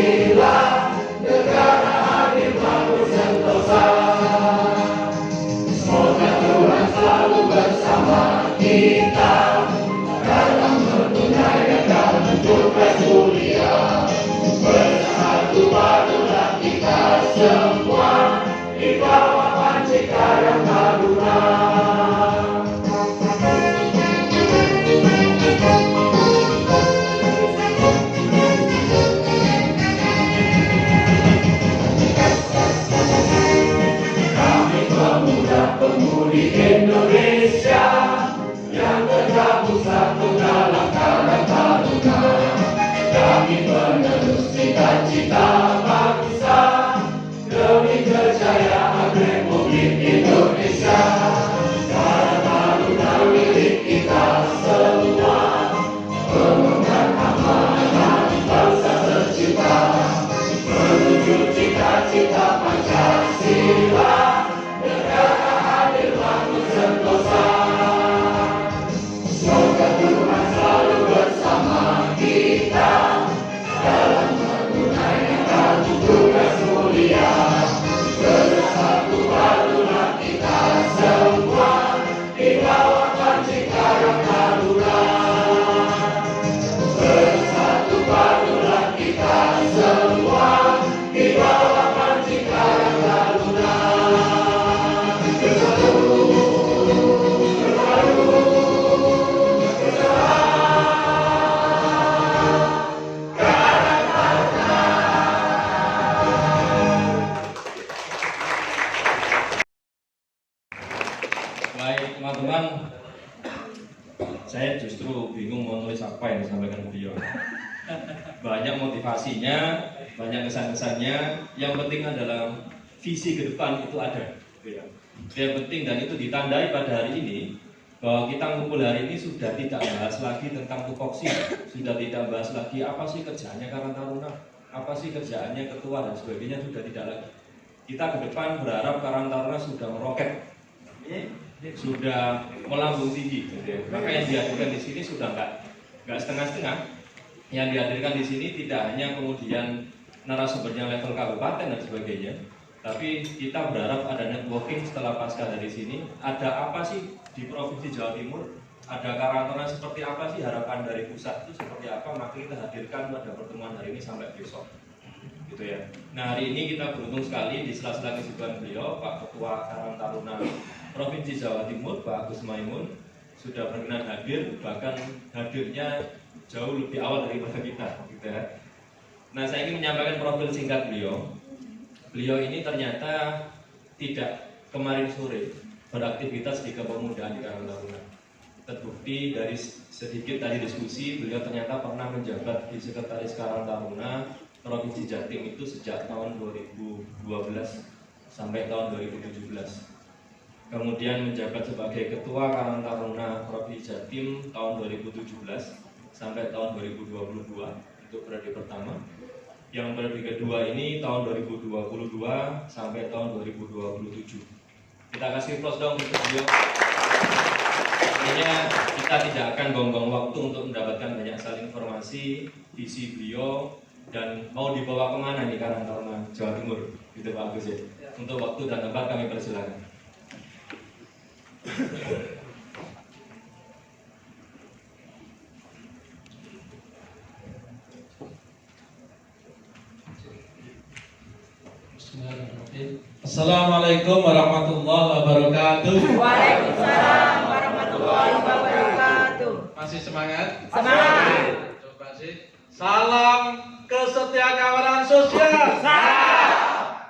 Pancasila, negara adil makmur sentosa. Semoga Tuhan selalu bersama kita dalam menunaikan tugas mulia. Bersatu padulah kita semua di bawah panji Karang Taruna. Kami pemuda-pemudi Indonesia yang tergabung satu dalam Karang Taruna. Kami penerus cita-cita bangsa demi kejayaan Republik Indonesia. Karang Taruna milik kita semua, pemegang amanah bangsa tercinta, menuju cita-cita Pancasila, negara adil makmur sentosa. Semoga Tuhan selalu bersama kita dalam menunaikan tugas mulia. Bersatu padulah kita semua di bawah panji Karang Taruna. Bersatu padulah kita semua di bawah panji Karang Taruna. Bersatu, bersatu, bersatu. Baik teman-teman, saya justru bingung mau nulis apa yang disampaikan beliau. Banyak motivasinya, banyak kesan-kesannya. Yang penting adalah visi ke depan itu ada. Yang penting dan itu ditandai pada hari ini bahwa kita ngumpul hari ini sudah tidak bahas lagi tentang tupoksi, sudah tidak bahas lagi apa sih kerjaannya Karang Taruna, apa sih kerjaannya ketua dan sebagainya, sudah tidak lagi. Kita ke depan berharap Karang Taruna sudah meroket, sudah melambung tinggi, gitu ya. Maka yang dihadirkan di sini sudah nggak setengah-setengah. Yang dihadirkan di sini tidak hanya kemudian narasumbernya level kabupaten dan sebagainya, tapi kita berharap ada networking setelah pasca dari sini. Ada apa sih di Provinsi Jawa Timur? Ada Karang Taruna seperti apa sih, harapan dari pusat itu seperti apa? Maka kita hadirkan pada pertemuan hari ini sampai besok, gitu ya. Nah, hari ini kita beruntung sekali di sela-sela kesibukan beliau, Pak Ketua Karang Taruna Provinsi Jawa Timur, Pak Agus Maimun, sudah berkenan hadir, bahkan hadirnya jauh lebih awal daripada kita, gitu ya. Nah, saya ingin menyampaikan profil singkat beliau. Beliau ini ternyata tidak kemarin sore beraktivitas di kepemudaan di Karang Taruna. Terbukti dari sedikit tadi diskusi, beliau ternyata pernah menjabat di Sekretaris Karang Taruna Provinsi Jatim itu sejak tahun 2012 sampai tahun 2017. Kemudian menjabat sebagai Ketua Karang Taruna Provinsi Jatim tahun 2017 sampai tahun 2022 untuk periode pertama. Yang periode kedua ini tahun 2022 sampai tahun 2027. Kita kasih plus dong untuk beliau. Artinya kita tidak akan buang-buang waktu untuk mendapatkan banyak sekali informasi, visi beliau, dan mau dibawa kemana nih Karang Taruna Jawa Timur, gitu Pak Agus ya. Untuk waktu dan tempat kami persilakan. Assalamualaikum warahmatullahi wabarakatuh. Waalaikumsalam warahmatullahi wabarakatuh. Masih semangat? Semangat. Coba sih. Salam kesetiakawanan sosial.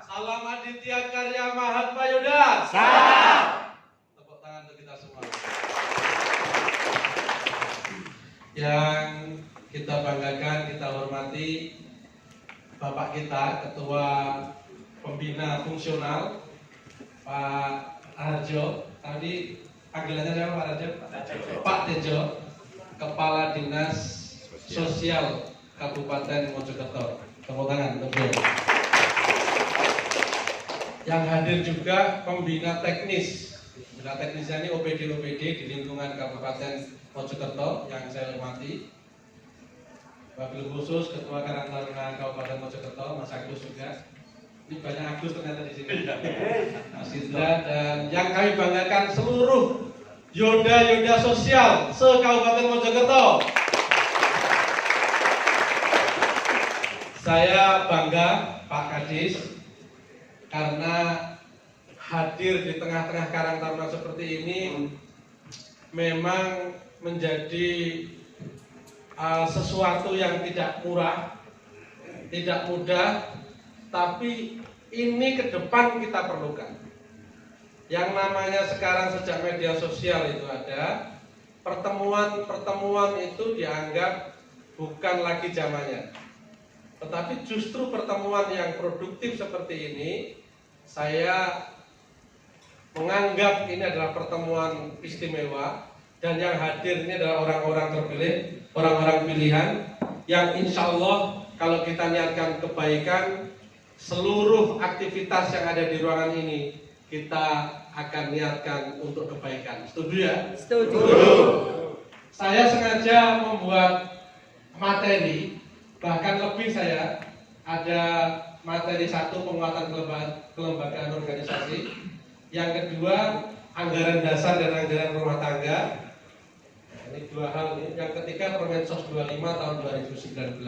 Salam Aditya Karya Mahatma Yuda. Tepuk tangan untuk kita semua. Yang kita banggakan, kita hormati Bapak kita, Ketua Pembina Fungsional Pak Harjo. Tadi panggilannya siapa Pak Harjo? Pak Tejo, Kepala Dinas Sosial Kabupaten Mojokerto. Tepuk tangan untuk beliau. Yang hadir juga pembina teknis. Pembina teknisnya ini OPD di lingkungan Kabupaten Mojokerto yang saya hormati. Wabil khusus Ketua Karang Taruna Kabupaten Mojokerto, Mas Agus juga. Ini banyak Agus ternyata di sini. Mas Indra, dan yang kami banggakan seluruh Yoda sosial se-Kabupaten Mojokerto. Saya bangga Pak Kadis karena hadir di tengah-tengah Karang Taruna seperti ini memang menjadi sesuatu yang tidak murah, tidak mudah, tapi ini ke depan kita perlukan. Yang namanya sekarang sejak media sosial itu ada, pertemuan itu dianggap bukan lagi zamannya. Tetapi justru pertemuan yang produktif seperti ini, saya menganggap ini adalah pertemuan istimewa. Dan yang hadir ini adalah orang-orang terpilih, orang-orang pilihan yang insya Allah kalau kita niatkan kebaikan, seluruh aktivitas yang ada di ruangan ini kita akan niatkan untuk kebaikan. Setuju ya? Setuju. Saya sengaja membuat materi, bahkan lebih saya ada materi 1 penguatan kelembagaan organisasi, yang kedua anggaran dasar dan anggaran rumah tangga. Ini 2 hal ini. Yang ketiga Permensos 25 tahun 2019.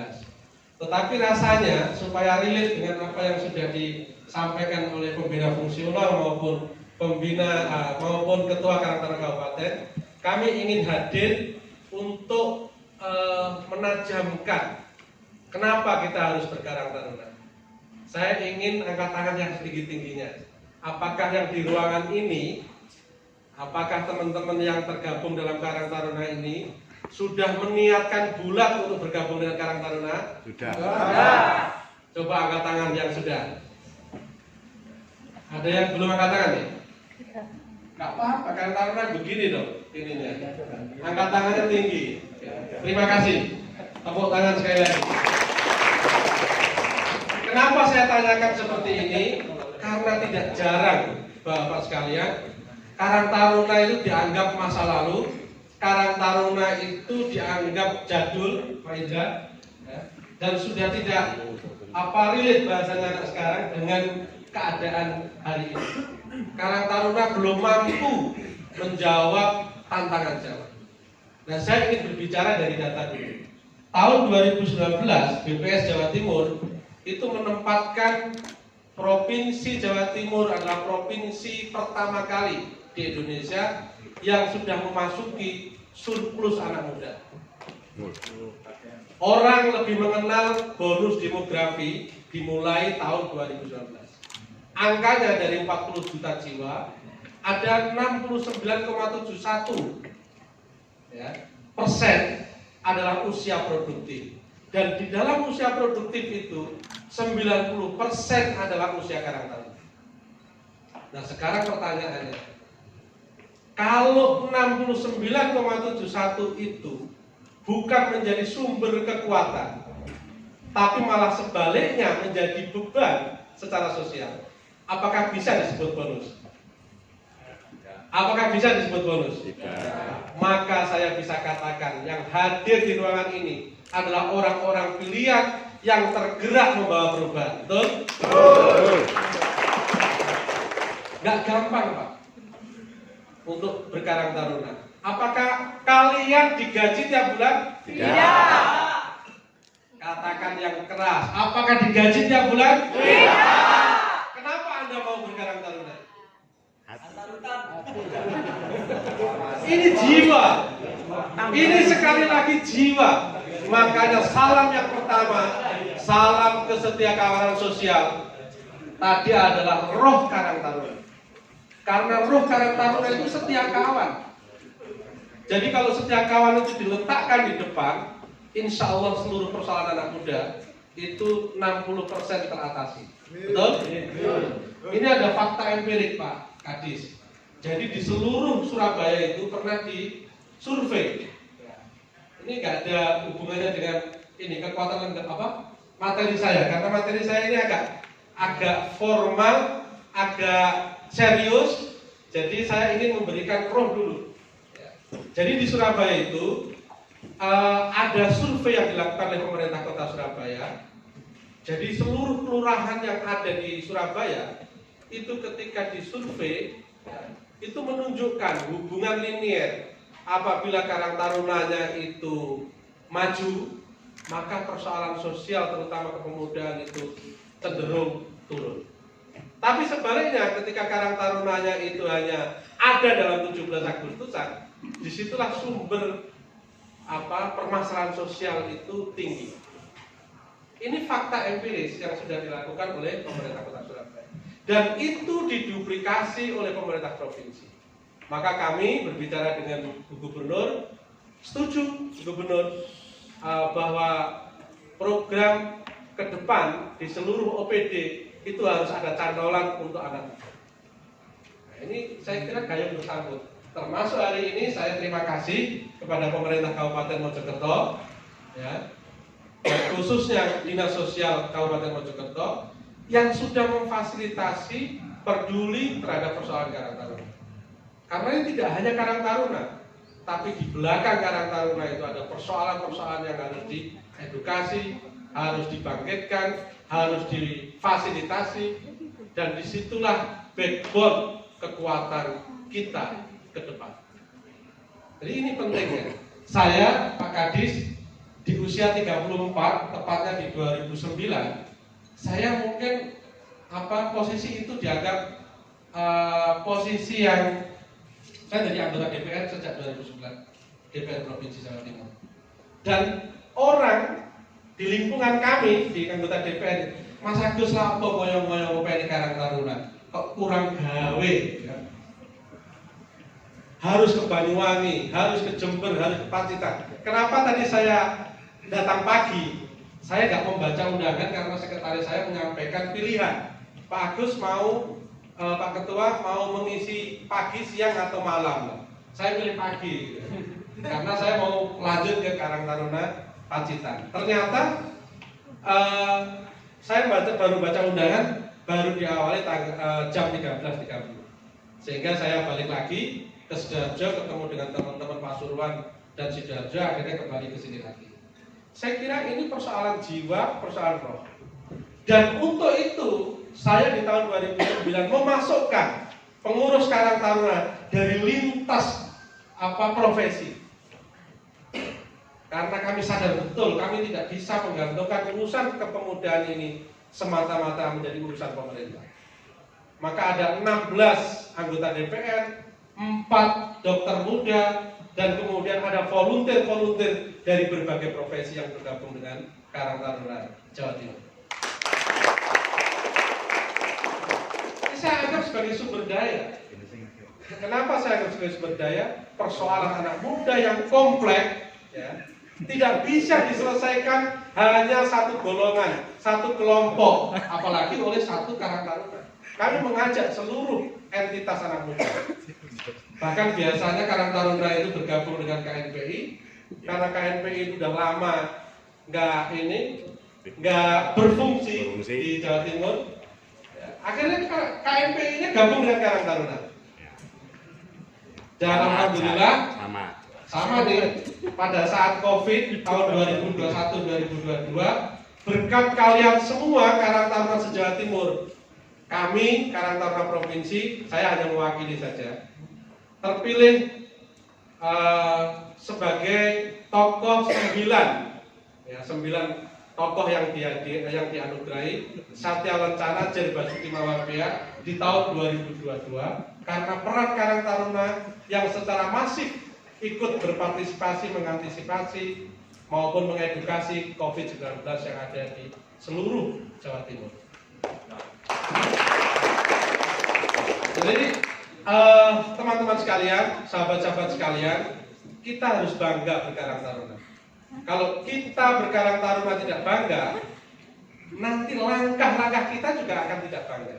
Tetapi rasanya supaya relate dengan apa yang sudah disampaikan oleh pembina fungsional maupun maupun ketua Karang Taruna Kabupaten, kami ingin hadir untuk menajamkan kenapa kita harus berkarang taruna. Saya ingin angkat tangan yang setinggi-tingginya. Apakah yang di ruangan ini, apakah teman-teman yang tergabung dalam Karang Taruna ini sudah meniatkan bulat untuk bergabung dengan Karang Taruna? Sudah. Coba angkat tangan yang sudah. Ada yang belum angkat tangan ya? Gak apa-apa, Karang Taruna begini dong ininya. Angkat tangannya tinggi. Terima kasih. Tepuk tangan sekali lagi. Kenapa saya tanyakan seperti ini? Karena tidak jarang Bapak sekalian, Karang Taruna itu dianggap masa lalu, Karang Taruna itu dianggap jadul, Pak Indra, ya, dan sudah tidak relate bahasanya anak sekarang dengan keadaan hari ini. Karang Taruna belum mampu menjawab tantangan zaman. Nah, saya ingin berbicara dari data dulu. Tahun 2019 BPS Jawa Timur itu menempatkan Provinsi Jawa Timur adalah provinsi pertama kali di Indonesia yang sudah memasuki surplus anak muda. Orang lebih mengenal bonus demografi dimulai tahun 2019. Angkanya dari 40 juta jiwa ada 69,71 ya, persen adalah usia produktif. Dan di dalam usia produktif itu 90% adalah usia Karang Taruna. Nah, sekarang pertanyaannya, kalau 69,71 itu bukan menjadi sumber kekuatan, tapi malah sebaliknya menjadi beban secara sosial, apakah bisa disebut bonus? Apakah bisa disebut bonus? Maka saya bisa katakan yang hadir di ruangan ini adalah orang-orang pilihan yang tergerak membawa perubahan. Betul? Gak gampang, Pak, untuk berkarang taruna. Apakah kalian digaji tiap bulan? Tidak. Katakan yang keras. Apakah digaji tiap bulan? Tidak. Kenapa Anda mau berkarang taruna? Ini jiwa. Ini sekali lagi jiwa. Makanya salam yang pertama, salam kesetiakawanan sosial tadi adalah roh Karang Taruna. Karena roh Karang Taruna itu setia kawan. Jadi kalau setia kawan itu diletakkan di depan, insya Allah seluruh persoalan anak muda itu 60% teratasi. Betul? Ini ada fakta empirik, Pak Kadis. Jadi di seluruh Surabaya itu pernah disurvei. Ini nggak ada hubungannya dengan ini kekuatan materi saya, karena materi saya ini agak formal, agak serius. Jadi saya ingin memberikan roh dulu. Jadi di Surabaya itu ada survei yang dilakukan oleh pemerintah Kota Surabaya. Jadi seluruh kelurahan yang ada di Surabaya itu ketika disurvei itu menunjukkan hubungan linier. Apabila Karang Tarunanya itu maju, maka persoalan sosial terutama kepemudaan itu cenderung turun. Tapi sebaliknya ketika Karang Tarunanya itu hanya ada dalam 17 Agustusan, disitulah sumber permasalahan sosial itu tinggi. Ini fakta empiris yang sudah dilakukan oleh pemerintah Kota Surabaya dan itu diduplikasi oleh pemerintah provinsi. Maka kami berbicara dengan Bu Gubernur, setuju Bu Gubernur bahwa program ke depan di seluruh OPD itu harus ada cantolan untuk anak. Nah, ini saya kira gayung bersambut. Termasuk hari ini saya terima kasih kepada pemerintah Kabupaten Mojokerto, ya, dan khususnya Dinas Sosial Kabupaten Mojokerto yang sudah memfasilitasi peduli terhadap persoalan Karang Taruna. Karena ini tidak hanya Karang Taruna, tapi di belakang Karang Taruna itu ada persoalan-persoalan yang harus diedukasi, harus dibangkitkan, harus difasilitasi, dan disitulah backbone kekuatan kita ke depan. Jadi ini pentingnya. Saya, Pak Kadis, di usia 34, tepatnya di 2009, saya mungkin posisi itu dianggap posisi yang saya jadi anggota DPR sejak 2009, DPR Provinsi Jawa Timur. Dan orang di lingkungan kami di anggota DPR, Mas Agus lah apa moyong-moyong UPN Karang Taruna, kok kurang gawe, ya. Harus ke Banyuwangi, harus ke Jember, harus ke Pacitan. Kenapa tadi saya datang pagi? Saya nggak membaca undangan karena sekretaris saya menyampaikan pilihan. Pak Agus mau, Pak Ketua mau mengisi pagi, siang atau malam. Saya pilih pagi, karena saya mau lanjut ke Karang Taruna Pacitan. Ternyata saya baru baca undangan baru diawali jam 13.30. Sehingga saya balik lagi ke Sidoarjo, ketemu dengan teman-teman Pasuruan dan Sidoarjo, akhirnya kembali ke sini lagi. Saya kira ini persoalan jiwa, persoalan roh. Dan untuk itu saya di tahun 2009 memasukkan pengurus Karang Taruna dari lintas profesi. Karena kami sadar betul kami tidak bisa menggantungkan urusan kepemudaan ini semata-mata menjadi urusan pemerintah. Maka ada 16 anggota DPR, 4 dokter muda, dan kemudian ada volunteer-volunteer dari berbagai profesi yang bergabung dengan Karang Taruna Jawa Timur. Ini saya anggap sebagai sumber daya. Kenapa saya anggap sebagai sumber daya? Persoalan anak muda yang kompleks, ya, tidak bisa diselesaikan hanya satu golongan, satu kelompok, apalagi oleh satu Karang Taruna. Kami mengajak seluruh entitas anak muda. Bahkan biasanya Karang Taruna itu bergabung dengan KNPI, karena KNPI itu sudah lama nggak berfungsi di Jawa Timur. Akhirnya KNPI-nya gabung dengan Karang Taruna. Dan alhamdulillah sama nih, pada saat COVID tahun 2021-2022, berkat kalian semua Karang Taruna se-Jawa Timur, kami Karang Taruna Provinsi, saya hanya mewakili saja, terpilih sebagai tokoh 9 tokoh yang dianugerahi Satya Lencana Jer Basuki Mawabea di tahun 2022 karena peran Karang Taruna yang secara masif ikut berpartisipasi mengantisipasi maupun mengedukasi COVID-19 yang ada di seluruh Jawa Timur. Jadi teman-teman sekalian, sahabat-sahabat sekalian, kita harus bangga berkarang taruna. Kalau kita berkarang taruna tidak bangga, nanti langkah-langkah kita juga akan tidak bangga.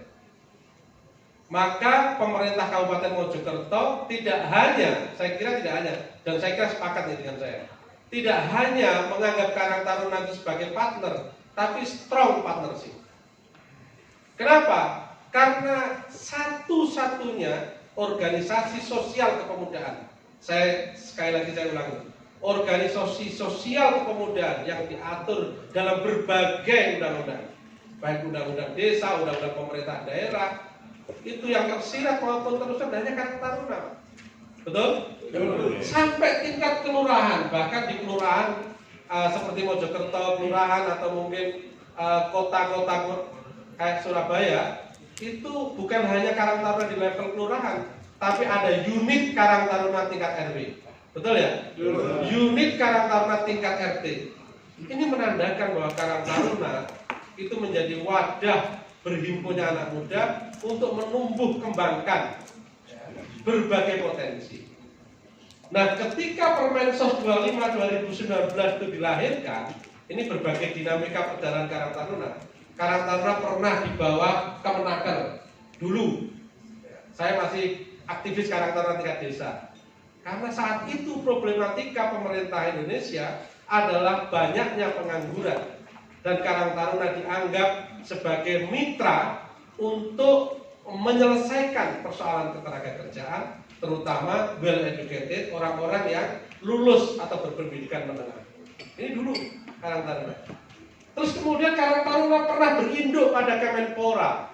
Maka pemerintah Kabupaten Mojokerto tidak hanya, saya kira tidak hanya, dan saya kira sepakat dengan saya, tidak hanya menganggap Karang Taruna itu sebagai partner, tapi strong partnership. Kenapa? Karena satu-satunya organisasi sosial kepemudaan, sekali lagi saya ulangi, organisasi sosial kepemudaan yang diatur dalam berbagai undang-undang, baik undang-undang desa, undang-undang pemerintah daerah, itu yang tersirat maupun terus hanya Karang Taruna. Betul? Sampai tingkat kelurahan, bahkan di kelurahan seperti Mojokerto kelurahan atau mungkin kota-kota kayak Surabaya, itu bukan hanya Karang Taruna di level kelurahan, tapi ada unit Karang Taruna tingkat RW. Betul ya? Unit Karang Taruna tingkat RT. Ini menandakan bahwa Karang Taruna itu menjadi wadah berhimpunnya anak muda untuk menumbuh kembangkan berbagai potensi. Nah, ketika Permensos 25 2019 itu dilahirkan, ini berbagai dinamika perjalanan Karang Taruna. Karang Taruna pernah dibawa Kemenaker dulu. Saya masih aktivis Karang Taruna tingkat desa. Karena saat itu problematika pemerintah Indonesia adalah banyaknya pengangguran, dan Karang Taruna dianggap sebagai mitra untuk menyelesaikan persoalan ketenagakerjaan, terutama well educated, orang-orang yang lulus atau berpendidikan menengah. Ini dulu Karang Taruna. Terus kemudian Karang Taruna pernah berinduk pada Kemenpora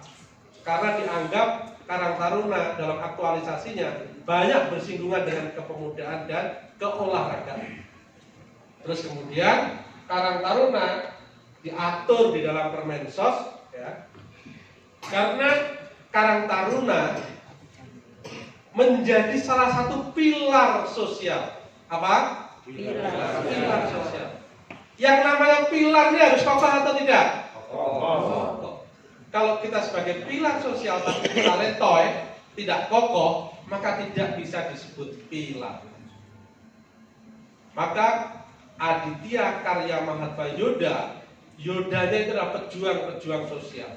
karena dianggap Karang Taruna dalam aktualisasinya banyak bersinggungan dengan kepemudaan dan keolahragaan. Terus kemudian Karang Taruna diatur di dalam Permensos, ya, karena Karang Taruna menjadi salah satu pilar sosial. Apa? Pilar sosial. Yang namanya pilar ini harus kokoh atau tidak? Kokoh. Kalau kita sebagai pilar sosial tapi kita letoy, tidak kokoh, maka tidak bisa disebut pilar. Maka Aditya Karya Mahatma Yoda, Yodanya itu adalah pejuang-pejuang sosial.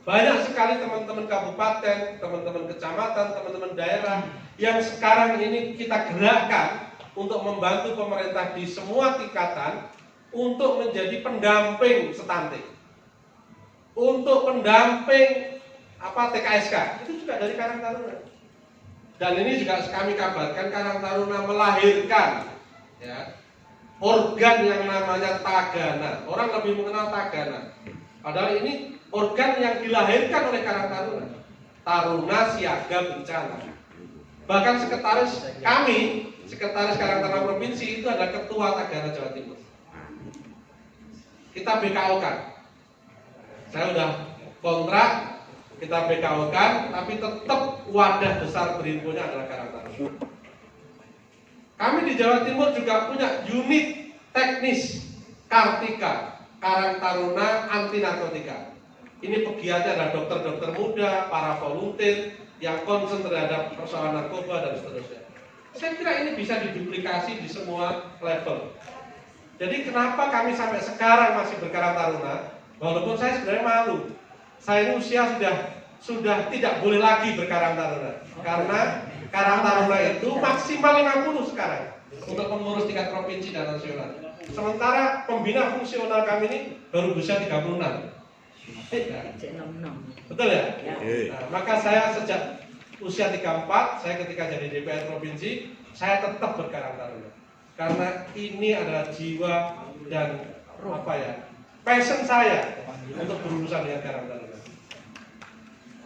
Banyak sekali teman-teman kabupaten, teman-teman kecamatan, teman-teman daerah yang sekarang ini kita gerakkan untuk membantu pemerintah di semua tingkatan untuk menjadi pendamping stunting, untuk pendamping TKSK, itu juga dari Karang Taruna. Dan ini juga kami kabarkan Karang Taruna melahirkan, ya, organ yang namanya Tagana. Orang lebih mengenal Tagana, padahal ini organ yang dilahirkan oleh Karang Taruna, Taruna Siaga Bencana. Bahkan sekretaris kami, sekretaris Karang Taruna Provinsi itu adalah ketua Tagana Jawa Timur. Kita BKO-kan, saya udah kontrak, kita BKO-kan, tapi tetap wadah besar berhimpunnya adalah Karang Taruna. Kami di Jawa Timur juga punya unit teknis Kartika, Karang Taruna Anti Narkotika. Ini pegiatnya adalah dokter-dokter muda, para volunteer yang concern terhadap persoalan narkoba dan seterusnya. Saya kira ini bisa diduplikasi di semua level. Jadi kenapa kami sampai sekarang masih berkarang taruna? Walaupun saya sebenarnya malu. Saya ini usia sudah tidak boleh lagi berkarang taruna. Karena karang taruna itu maksimal 50 sekarang untuk pengurus tingkat provinsi dan nasional. Sementara pembina fungsional kami ini baru berusia 36. Betul ya? Nah, maka saya sejak usia 34, saya ketika jadi DPR provinsi, saya tetap berkarang taruna. Karena ini adalah jiwa dan passion saya untuk berurusan dengan karang taruna.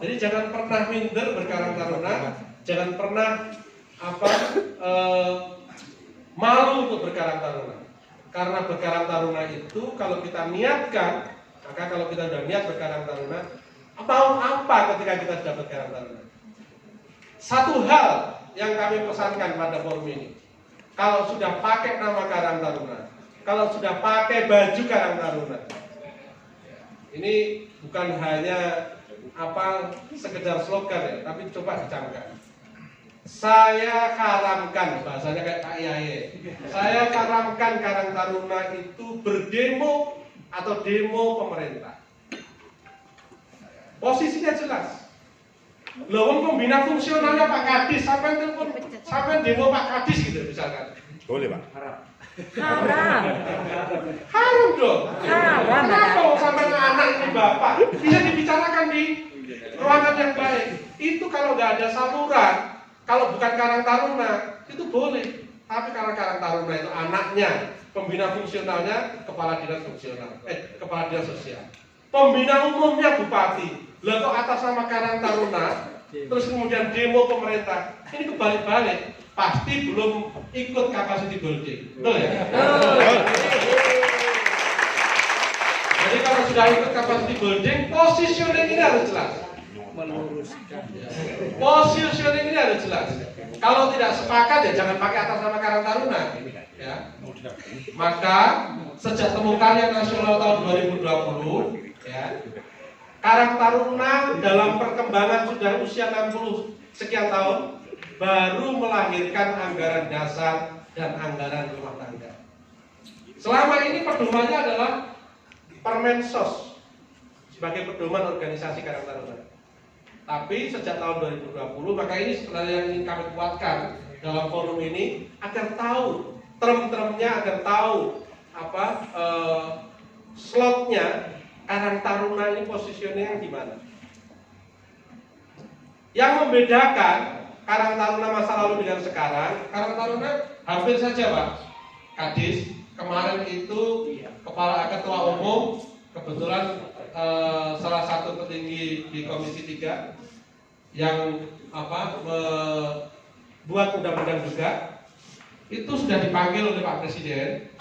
Jadi jangan pernah minder berkarang taruna, jangan pernah malu untuk berkarang taruna. Karena berkarang taruna itu kalau kita niatkan, maka kalau kita sudah niat berkarang taruna, mau apa ketika kita sudah berkarang taruna? Satu hal yang kami pesankan pada forum ini, kalau sudah pakai nama Karang Taruna, kalau sudah pakai baju Karang Taruna, ini bukan hanya sekedar slogan ya, tapi coba dicamkan. Saya karamkan, bahasanya kayak Pak Yaye. Saya karamkan Karang Taruna itu berdemo atau demo pemerintah. Posisinya jelas. Loh, pembina fungsionalnya Pak Kadis, sampai telepon, sampai demo Pak Kadis gitu misalkan. Boleh Pak. Haram. Haram dong. Haram. Kenapa sampai anak ini bapak? Bisa dibicarakan di ruangan yang baik. Itu kalau nggak ada saluran, kalau bukan Karang Taruna, itu boleh. Tapi kalau Karang Taruna itu anaknya, pembina fungsionalnya kepala dinas kepala dinas sosial. Pembina umumnya bupati. Lah kok atas nama Karang Taruna, terus kemudian demo pemerintah. Ini kebalik-balik. Pasti belum ikut capacity building. Betul ya? Jadi kalau sudah ikut capacity building, positioning ini harus jelas. Positioning ini harus jelas. Kalau tidak sepakat ya jangan pakai atas nama Karang Taruna. Ya. Maka sejak temu karya nasional tahun 2020, ya, Karang Taruna dalam perkembangan sudah usia 60 sekian tahun baru melahirkan anggaran dasar dan anggaran rumah tangga. Selama ini pedomannya adalah Permensos sebagai pedoman organisasi Karang Taruna. Tapi sejak tahun 2020, maka ini sebenarnya yang ingin kami kuatkan dalam forum ini agar tahu term-termnya, agar tahu slotnya Karang Taruna ini positioningnya di mana. Yang membedakan Karang Taruna masa lalu dengan sekarang, Karang Taruna hampir saja Pak Kadis, kemarin itu ketua umum, kebetulan salah satu petinggi di Komisi 3 yang buat undang-undang juga, itu sudah dipanggil oleh Pak Presiden,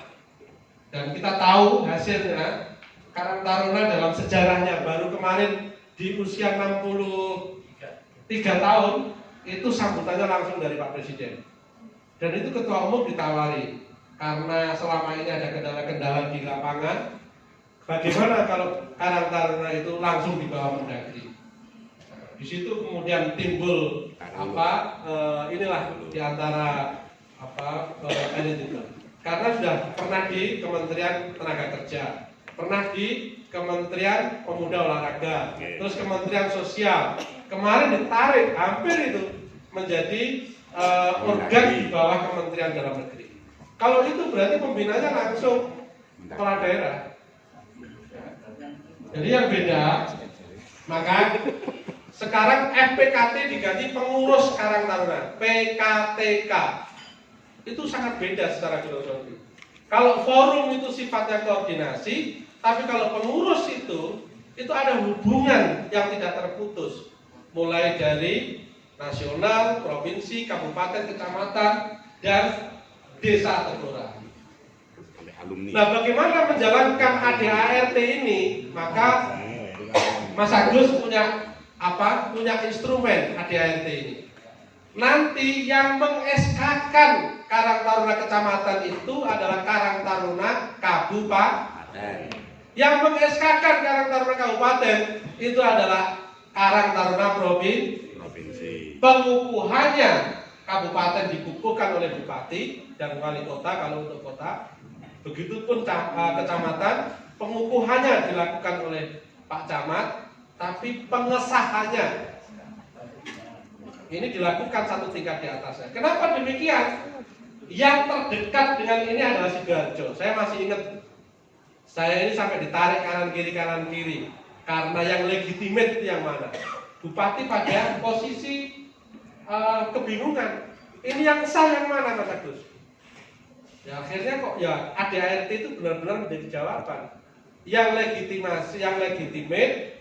dan kita tahu hasilnya. Karang Taruna dalam sejarahnya baru kemarin di usia 63 tahun itu sambutannya langsung dari Pak Presiden, dan itu ketua umum ditawari karena selama ini ada kendala-kendala di lapangan. Bagaimana kalau Karang Taruna itu langsung dibawa Mendagri? Di situ kemudian timbul inilah diantara elit itu. Karena sudah pernah di Kementerian Tenaga Kerja, pernah di Kementerian Pemuda Olahraga, terus Kementerian Sosial. Kemarin ditarik hampir itu menjadi organ di bawah Kementerian Dalam Negeri. Kalau itu berarti pembinanya langsung kepala daerah. Jadi yang beda, maka sekarang FPKT diganti pengurus Karang Taruna, PKTK. Itu sangat beda secara filosofi. Kalau forum itu sifatnya koordinasi, tapi kalau pengurus itu ada hubungan yang tidak terputus, mulai dari nasional, provinsi, kabupaten, kecamatan, dan desa atau kelurahan. Nah, bagaimana menjalankan ADART ini? Maka Mas Agus punya instrumen ADART ini. Nanti yang meng-SK-kan Karang Taruna Kecamatan itu adalah Karang Taruna Kabupaten. Yang meng-SK-kan Karang Taruna Kabupaten itu adalah Karang Taruna Provinsi. Pengukuhannya kabupaten dikukuhkan oleh bupati dan wali kota kalau untuk kota. Begitupun kecamatan, pengukuhannya dilakukan oleh Pak Camat, tapi pengesahannya ini dilakukan satu tingkat di atasnya. Kenapa demikian? Yang terdekat dengan ini adalah Sidoarjo. Saya masih ingat, saya ini sampai ditarik kanan kiri, karena yang legitimate yang mana? Bupati pada posisi kebingungan. Ini yang sah yang mana, Mas Agus? Ya akhirnya kok ya ADART itu benar-benar menjadi jawaban. Yang legitimate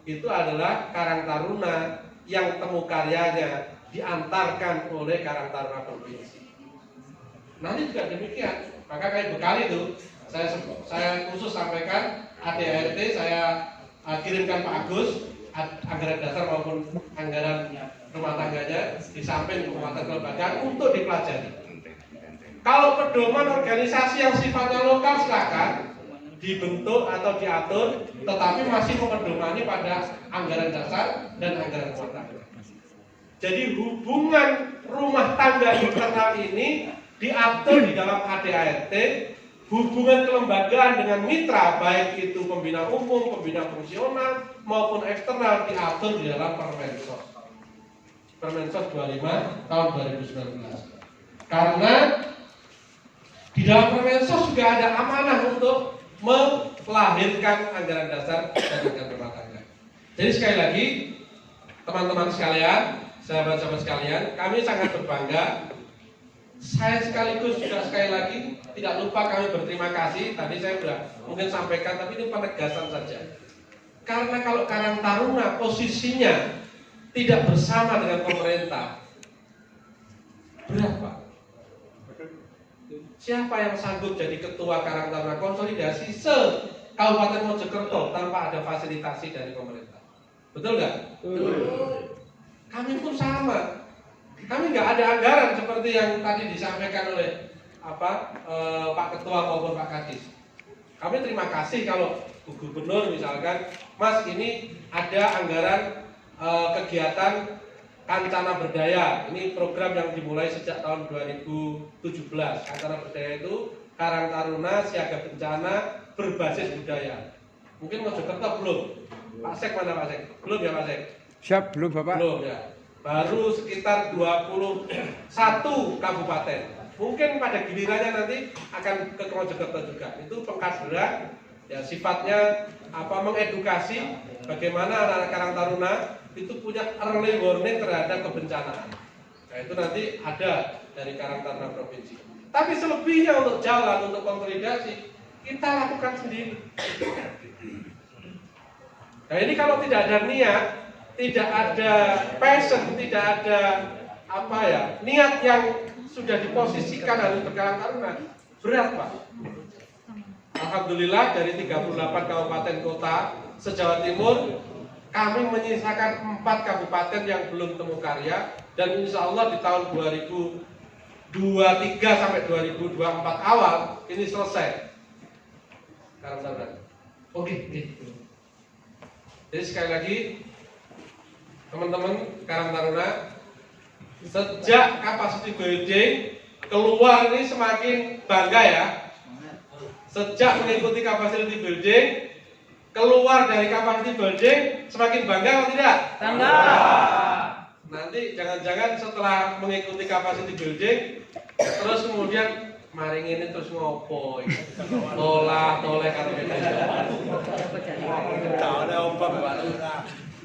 itu adalah Karang Taruna yang temu karyanya diantarkan oleh Karang Taruna Provinsi. Nanti juga demikian. Maka kayak bekal itu saya khusus sampaikan ADART, saya kirimkan Pak Agus anggaran dasar maupun anggaran rumah tangganya di samping kekuatan kelembagaan untuk dipelajari. Kalau pedoman organisasi yang sifatnya lokal silakan dibentuk atau diatur, tetapi masih memedomani pada anggaran dasar dan anggaran rumah tangga. Jadi hubungan rumah tangga internal ini diatur di dalam ADART, hubungan kelembagaan dengan mitra baik itu pembina umum, pembina fungsional maupun eksternal diatur di dalam Permensos. Permensos 25 tahun 2019. Karena di dalam Permensos juga ada amanah untuk melahirkan anggaran dasar dan anggaran rumah tangga. Jadi sekali lagi, teman-teman sekalian, sahabat-sahabat sekalian, kami sangat berbangga Saya sekaligus juga sekali lagi tidak lupa kami berterima kasih. Tadi saya sudah mungkin sampaikan, tapi ini penegasan saja. Karena kalau Karang Taruna posisinya tidak bersama dengan pemerintah, berat Pak. Siapa yang sanggup jadi ketua Karang Taruna konsolidasi se-Kabupaten Mojokerto tanpa ada fasilitasi dari pemerintah? Betul nggak? Betul. Kami pun sama. Kami nggak ada anggaran seperti yang tadi disampaikan oleh Pak Ketua maupun Pak Kadis. Kami terima kasih kalau Bu Gubernur misalkan, Mas ini ada anggaran kegiatan Kancana Berdaya. Ini program yang dimulai sejak tahun 2017. Kancana Berdaya itu Karang Taruna Siaga Bencana berbasis budaya. Mungkin Mojokerto belum. Pak Sek mana Pak Sek? Belum ya Pak Sek? Siap, belum Bapak? Belum ya. Baru sekitar 21 kabupaten. Mungkin pada gilirannya nanti akan ke Mojokerto juga. Itu pengkaderan, ya sifatnya mengedukasi bagaimana anak-anak Karang Taruna itu punya early warning terhadap kebencanaan. Nah itu nanti ada dari Karang Taruna Provinsi. Tapi selebihnya untuk jalan, untuk konsolidasi, kita lakukan sendiri. Nah ini kalau tidak ada niat, tidak ada passion, tidak ada niat yang sudah diposisikan harus berkarang taruna, berat Pak. Alhamdulillah dari 38 kabupaten kota se-Jawa Timur, kami menyisakan 4 kabupaten yang belum temu karya, dan insya Allah di tahun 2023 sampai 2024 awal ini selesai karang taruna. Oke. Jadi sekali lagi teman-teman Karang Taruna, sejak capacity building keluar ini semakin bangga ya. Sejak mengikuti capacity building, keluar dari capacity building semakin bangga atau tidak? Bangga. Nanti jangan-jangan setelah mengikuti capacity building terus kemudian maring ini terus ngopo toleh karo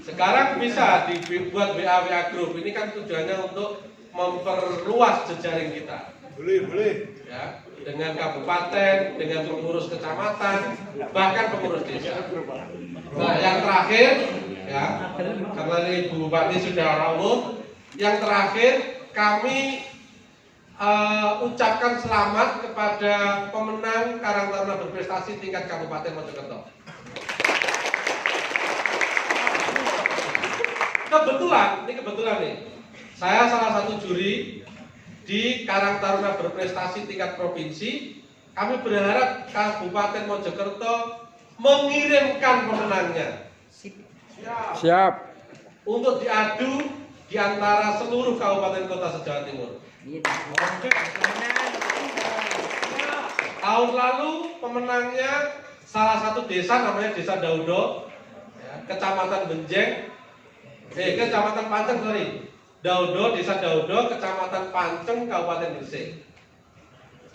sekarang bisa dibuat WA group. Ini kan tujuannya untuk memperluas jejaring kita. Boleh. Ya, dengan kabupaten, dengan pengurus kecamatan, bahkan pengurus desa. Nah, yang terakhir, ya, karena ini Bu Bupati sudah rawuh, yang terakhir kami ucapkan selamat kepada pemenang Karang Taruna berprestasi tingkat Kabupaten Mojokerto. Kebetulan nih, saya salah satu juri di Karang Taruna berprestasi tingkat provinsi. Kami berharap Kabupaten Mojokerto mengirimkan pemenangnya. Siap. Untuk diadu di antara seluruh kabupaten kota se-Jawa Timur. Tahun lalu pemenangnya salah satu desa namanya Desa Daudo, ya, Kecamatan Benjeng. Kecamatan Panceng, Daudo, Desa Daudo, Kecamatan Panceng, Kabupaten Gresik.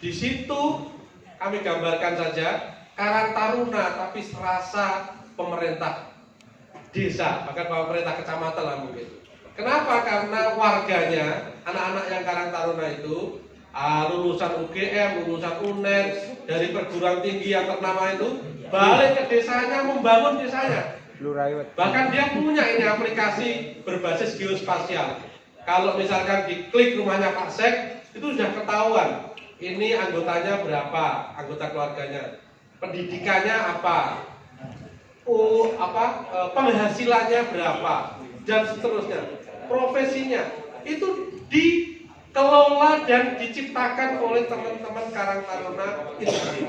Di situ kami gambarkan saja Karang Taruna tapi serasa pemerintah desa, bahkan pemerintah kecamatan lah mungkin. Kenapa? Karena warganya, anak-anak yang Karang Taruna itu lulusan UGM, lulusan UNER, dari perguruan tinggi yang ternama itu balik ke desanya, membangun desanya. Bahkan dia punya ini aplikasi berbasis geospasial. Kalau misalkan diklik rumahnya Pak Sek, itu sudah ketahuan ini anggotanya berapa, anggota keluarganya, pendidikannya apa, penghasilannya berapa, dan seterusnya. Profesinya itu dikelola dan diciptakan oleh teman-teman Karang Taruna itu sendiri.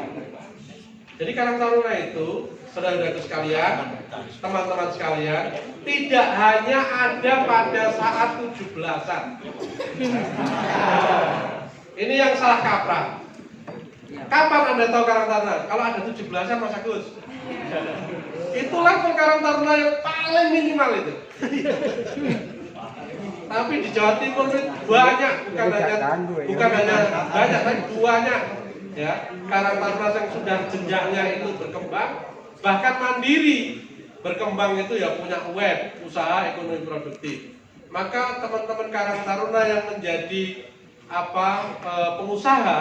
Jadi Karang Taruna itu, saudara-saudara sekalian, teman-teman sekalian, tidak hanya ada pada saat 17-an. Ini yang salah kaprah. Kapan Anda tahu Karang Taruna? Kalau ada 17-an Mas Agus. Itu level Karang Taruna yang paling minimal itu. Tapi di Jawa Timur banyak, bukan hanya banyak, tapi banyak. Ya, Karang Taruna yang sudah jenjangnya itu berkembang, bahkan mandiri berkembang itu ya punya web, usaha ekonomi produktif. Maka teman-teman Karang Taruna yang menjadi pengusaha,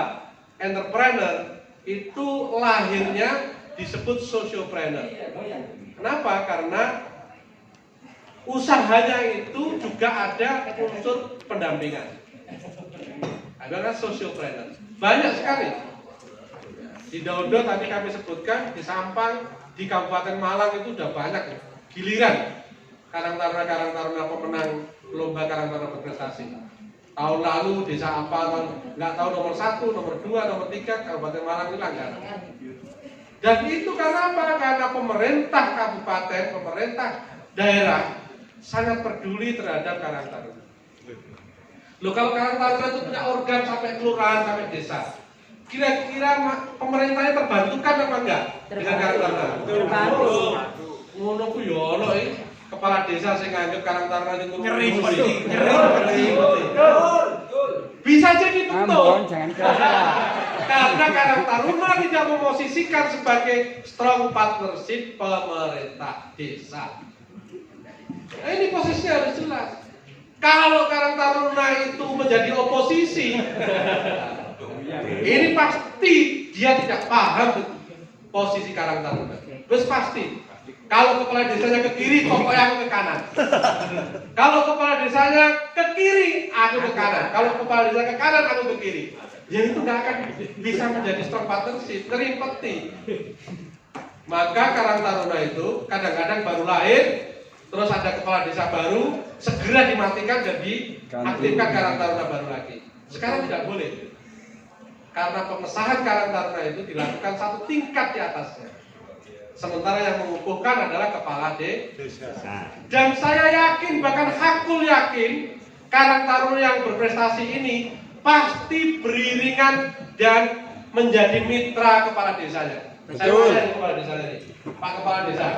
entrepreneur itu lahirnya disebut sociopreneur. Kenapa? Karena usahanya itu juga ada unsur pendampingan. Adalah sociopreneur. Banyak sekali. Di Dodo tadi kami sebutkan, di Sampang, di Kabupaten Malang itu udah banyak giliran Karang Taruna pemenang lomba Karang Taruna berprestasi. Tahun lalu desa apa, nggak tahu nomor 1, nomor 2, nomor 3 Kabupaten Malang itu Langgaran. Dan itu karena apa? Karena pemerintah kabupaten, pemerintah daerah sangat peduli terhadap Karang Taruna. Loh, kalau Karang Taruna itu punya organ sampai kelurahan, sampai desa, kira-kira pemerintahnya terbantukan apa enggak dengan Karang Taruna? Terbantu. Ngono ku yo ono kepala desa sing nganggep Karang Taruna itu Nyeri. Bisa jadi betul. Ambon, jangan keras. Karena Karang Taruna tidak memosisikan sebagai strong partnership pemerintah desa. Nah, ini posisinya harus jelas. Kalau Karang Taruna itu menjadi oposisi, ini pasti dia tidak paham posisi Karang Taruna. Terus pasti. Kalau kepala desanya ke kiri, pokoknya aku ke kanan. Kalau kepala desanya ke kiri, aku ke kanan. Kalau kepala desa ke kanan, aku ke kiri. Ya itu nggak akan bisa menjadi strong partnership, ngerimpeti. Maka Karang Taruna itu kadang-kadang baru lahir, terus ada kepala desa baru, segera dimatikan dan diaktifkan Karang Taruna baru lagi. Sekarang tidak boleh. Karena pengesahan Karang Taruna itu dilakukan satu tingkat di atasnya. Sementara yang mengukuhkan adalah kepala desa. Dan saya yakin, bahkan hakul yakin, Karang Taruna yang berprestasi ini pasti beriringan dan menjadi mitra kepala desanya. Saya tanya kepala desanya ini, Pak Kepala Desa,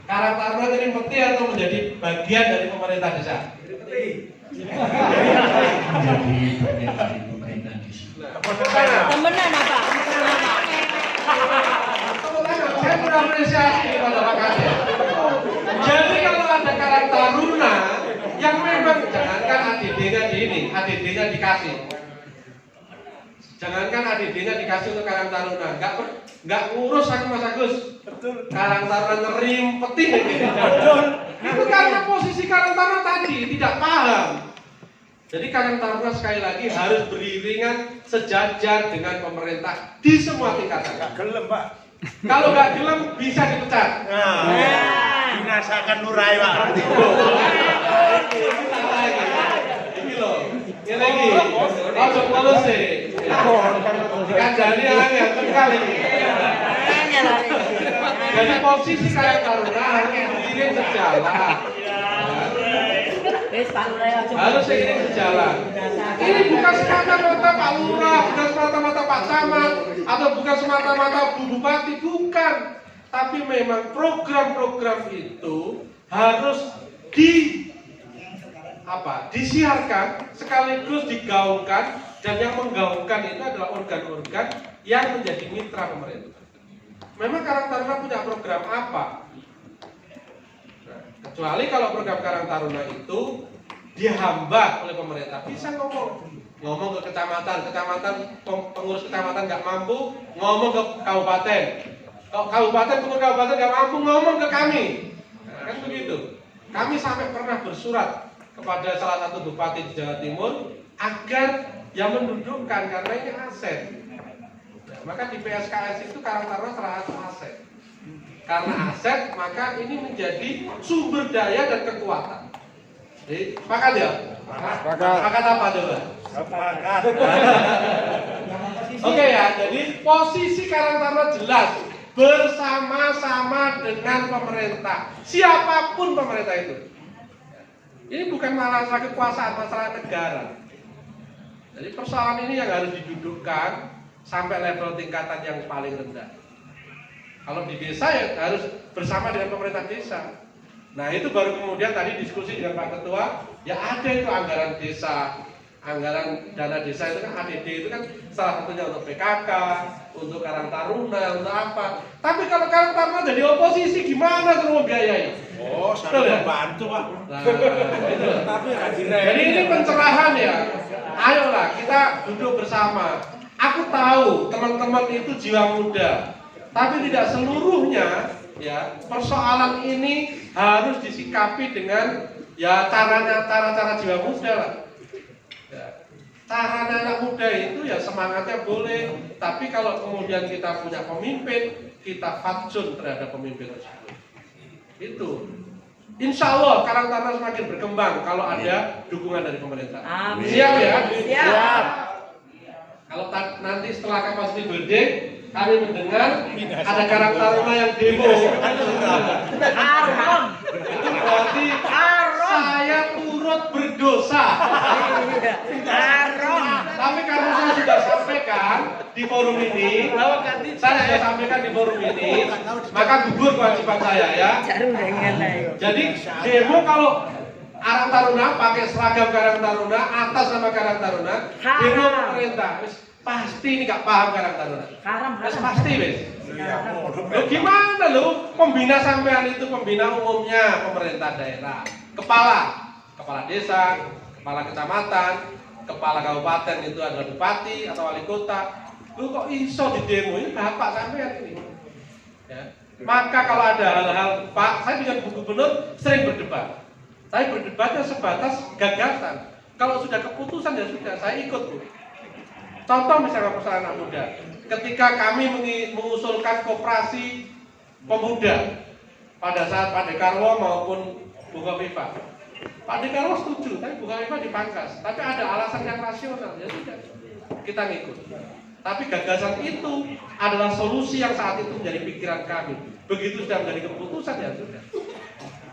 Karang Taruna ini penting atau menjadi bagian dari pemerintah desa? Temenan apa? Saya berapresiasi kepada Pak Kades. Jadi kalau ada Karang Taruna yang memang jangankan ADD-nya dikasih. Jangankan ADD-nya dikasih untuk Karang Taruna, nggak ngurus aku Mas Agus. Betul. Karang Taruna ngerimpeti gitu. Betul. Itu karena posisi Karang Taruna tadi tidak paham. Jadi Karang Taruna sekali lagi harus beriringan sejajar dengan pemerintah di semua tingkatan. Gak gelem, Pak. Kalau nggak gelem bisa dipecat. Binasakan Nurai, Pak. Ini loh, ini lagi. Ojo polos sih. Kan jadi yang sekali. Jadi posisi Karang Taruna harus beriring sejalan. Harus seiring sejalan. Ini bukan semata-mata Pak Lurah, bukan semata-mata Pak Camat, atau bukan semata-mata Bu Bupati, bukan. Tapi memang program-program itu harus disiarkan sekaligus digaungkan, dan yang menggaungkan itu adalah organ-organ yang menjadi mitra pemerintah. Memang Karang Taruna punya program apa? Kecuali kalau program Karang Taruna itu dihambat oleh pemerintah, bisa ngomong ke kecamatan, pengurus kecamatan nggak mampu, ngomong ke kabupaten, pengurus kabupaten nggak mampu, ngomong ke kami, nah, kan begitu. Kami sampai pernah bersurat kepada salah satu bupati di Jawa Timur agar yang mendudukkan, karena ini aset. Nah, maka di PSKS itu Karang Taruna salah satu aset. Karena aset, maka ini menjadi sumber daya dan kekuatan. Jadi, sepakat ya? Sepakat apa coba? Sepakat. Oke ya, jadi posisi Karang Taruna jelas bersama-sama dengan pemerintah. Siapapun pemerintah itu. Ini bukan masalah kekuasaan, masalah negara. Jadi persoalan ini yang harus didudukkan sampai level tingkatan yang paling rendah. Kalau di desa ya harus bersama dengan pemerintah desa. Nah itu baru kemudian tadi diskusi dengan Pak Ketua, ya ada itu anggaran desa, anggaran dana desa itu kan ADD itu kan salah satunya untuk PKK, untuk Karang Taruna, untuk apa. Tapi kalau Karang Taruna jadi oposisi gimana semua biayai? Oh, saya bantu, Pak. Nah, itu. Jadi ini pencerahan ya. Ayolah kita duduk bersama. Aku tahu teman-teman itu jiwa muda, tapi tidak seluruhnya ya persoalan ini harus disikapi dengan ya cara jiwa muda lah. Ya. Cara anak muda itu ya semangatnya boleh, tapi kalau kemudian kita punya pemimpin, kita fatsun terhadap pemimpin tersebut. Itu. Insya Allah Karang Taruna semakin berkembang kalau ada dukungan dari pemerintah. Amin. Siap ya? Siap. Kalau nanti setelah capacity building, kami mendengar ada Karang Taruna yang demo. Haram. Itu berarti saya turut berdosa. Haram. Tapi karena saya sudah sampaikan di forum ini, maka gugur kewajiban saya ya. Jarum dengan lain. Jadi demo kalau Karang Taruna pakai seragam Karang Taruna atas nama Karang Taruna, demo pemerintah, pasti ini gak paham Karang Taruna. Haram. Pasti wes. Loh gimana lo? Pembina sampean itu pembina umumnya pemerintah daerah, kepala desa, kepala kecamatan, kepala kabupaten itu adalah bupati atau wali kota. Lu kok iso di demo ini bapak sampean ini? Ya. Maka kalau ada hal-hal, Pak, saya dengan Bu Gubernur sering berdebat. Tapi berdebatnya sebatas gagasan. Kalau sudah keputusan ya sudah, saya ikut Bu. Contoh misalnya persoalan anak muda. Ketika kami mengusulkan koperasi pemuda pada saat Pak Dekarwo maupun Bu Kofifa. Pak Dekarwo setuju, tapi Bu Kofifa dipangkas. Tapi ada alasan yang rasional, ya sudah kita ngikut. Tapi gagasan itu adalah solusi yang saat itu menjadi pikiran kami. Begitu sudah menjadi keputusan ya sudah.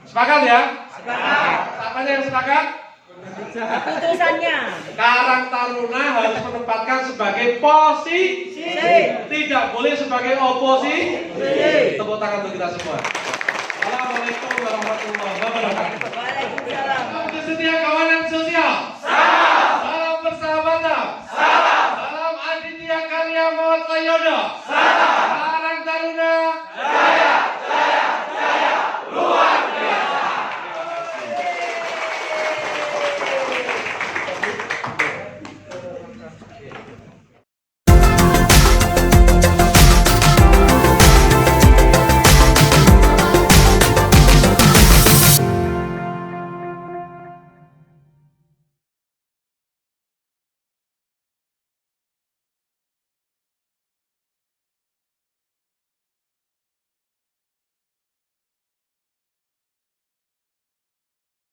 Sepakat ya? Sepakat. Apanya yang sepakat? Keputusannya. Karang Taruna harus menempatkan sebagai posisi, tidak boleh sebagai oposisi. Tepuk tangan untuk kita semua. Assalamualaikum warahmatullahi wabarakatuh. Waalaikumsalam. Salam setia kawanan sosial. Salam persahabatan. Salam Aditya Karya Mawat Layono.